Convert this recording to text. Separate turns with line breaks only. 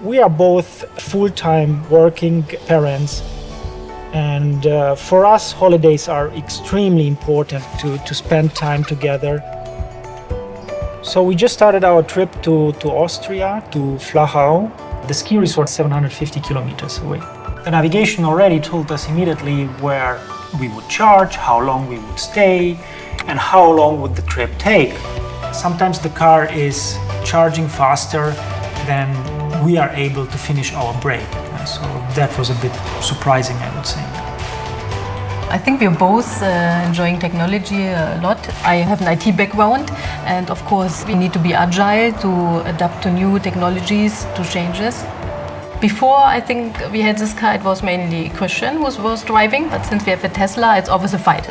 We are both full-time working parents, and for us holidays are extremely important to spend time together. So we just started our trip to Austria, to Flachau. The ski resort is 750 kilometers away. The navigation already told us immediately where we would charge, how long we would stay, and how long would the trip take. Sometimes the car is charging faster than we are able to finish our break. So that was a bit surprising, I would say.
I think we're both enjoying technology a lot. I have an IT background, and of course we need to be agile to adapt to new technologies, to changes. Before, I think we had this car, it was mainly Christian who was driving, but since we have a Tesla, it's always a fight.